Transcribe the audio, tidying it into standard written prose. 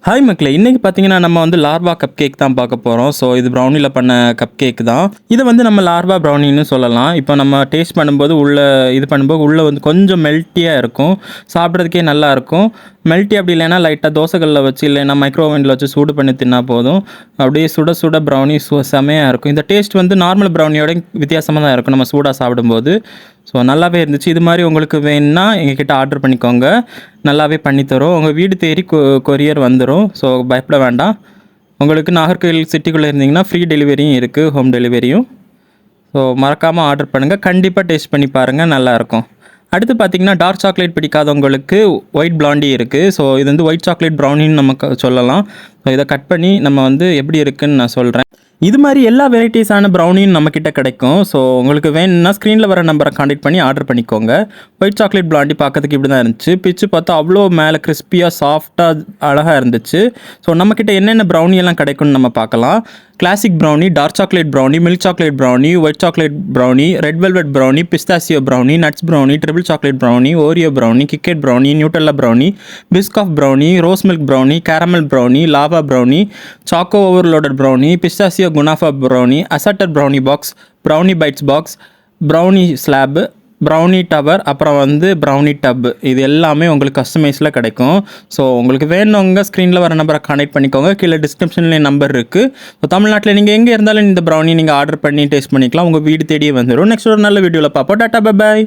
Hi மக்களே, இன்றைக்கி பார்த்தீங்கன்னா நம்ம வந்து லார்வா கப் கேக் தான் பார்க்க போகிறோம். ஸோ இது ப்ரௌனியில் பண்ண கப் கேக் தான். இதை வந்து நம்ம லார்வா ப்ரௌனின்னு சொல்லலாம். இப்போ நம்ம டேஸ்ட் பண்ணும்போது உள்ளே வந்து கொஞ்சம் மெல்ட்டியாக இருக்கும். சாப்பிட்றதுக்கே நல்லாயிருக்கும். மெல்ட்டி அப்படி இல்லைன்னா லைட்டாக தோசைகளில் வச்சு இல்லைன்னா மைக்ரோவேவில் வச்சு சூடு பண்ணி தின்னா போதும். அப்படியே சுட சுட ப்ரௌனி செமையாக இருக்கும். இந்த டேஸ்ட் வந்து நார்மல் ப்ரௌனியோட வித்தியாசமாக தான் இருக்கும் நம்ம சூடாக சாப்பிடும்போது. ஸோ நல்லாவே இருந்துச்சு. இது மாதிரி உங்களுக்கு வேணுன்னா எங்ககிட்ட ஆர்டர் பண்ணிக்கோங்க. நல்லாவே பண்ணித்தரோம். உங்கள் வீடு தேடி கொரியர் வந்துடும். ஸோ பயப்பட வேண்டாம். உங்களுக்கு நாகர்கோவில் சிட்டிக்குள்ளே இருந்தீங்கன்னா ஃப்ரீ டெலிவரியும் இருக்குது, ஹோம் டெலிவரியும். ஸோ மறக்காமல் ஆர்டர் பண்ணுங்கள். கண்டிப்பாக டேஸ்ட் பண்ணி பாருங்கள், நல்லாயிருக்கும். அடுத்து பார்த்தீங்கன்னா டார்க் சாக்லேட் பிடிக்காதவங்களுக்கு ஒயிட் பிளாண்டி இருக்குது. ஸோ இது வந்து ஒயிட் சாக்லேட் ப்ரௌனின்னு நம்ம சொல்லலாம். ஸோ இதை கட் பண்ணி நம்ம வந்து எப்படி இருக்குதுன்னு நான் சொல்கிறேன். இது மாதிரி எல்லா வெரைட்டிஸான ப்ரௌனியும் நம்மக்கிட்ட கிடைக்கும். ஸோ உங்களுக்கு வேணும்னா ஸ்க்ரீனில் வர நம்பரை கான்டெக்ட் பண்ணி ஆர்டர் பண்ணிக்கோங்க. ஒயிட் சாக்லேட் பிளாண்டி பார்க்கறதுக்கு இப்படி தான் இருந்துச்சு. பிச்சு பார்த்தா அவ்வளோ மேலே கிறிஸ்பியாக சாஃப்டாக அழகாக இருந்துச்சு. ஸோ நம்மக்கிட்ட என்னென்ன ப்ரௌனி எல்லாம் கிடைக்கும்னு நம்ம பார்க்கலாம். Classic brownie, dark chocolate brownie, milk chocolate brownie, white chocolate brownie, red velvet brownie, pistachio brownie, nuts brownie, triple chocolate brownie, Oreo brownie, KitKat brownie, Nutella brownie, Biscoff brownie, rose milk brownie, caramel brownie, lava brownie, choco overloaded brownie, pistachio குனாஃபா brownie, அசட்டர் brownie box, brownie bites box, brownie slab, brownie tower, அப்புறம் வந்து brownie dub. இது எல்லாமே உங்களுக்கு கஸ்டமைஸில் கிடைக்கும். So உங்களுக்கு வேணுங்க ஸ்க்ரீனில் வர நம்பரை கான்டெக்ட் பண்ணிக்கோங்க. கீழே டிஸ்கிரிப்ஷன்லேயே நம்பர் இருக்குது. ஸோ தமிழ்நாட்டில் நீங்கள் எங்கே இருந்தாலும் இந்த ப்ரௌனி நீங்கள் ஆர்டர் பண்ணி டேஸ்ட் பண்ணிக்கலாம். உங்கள் வீடு தேடியே வந்துடும். நெக்ஸ்ட் ஒரு நல்ல வீடியோவில் பார்ப்போம். Tata, bye bye.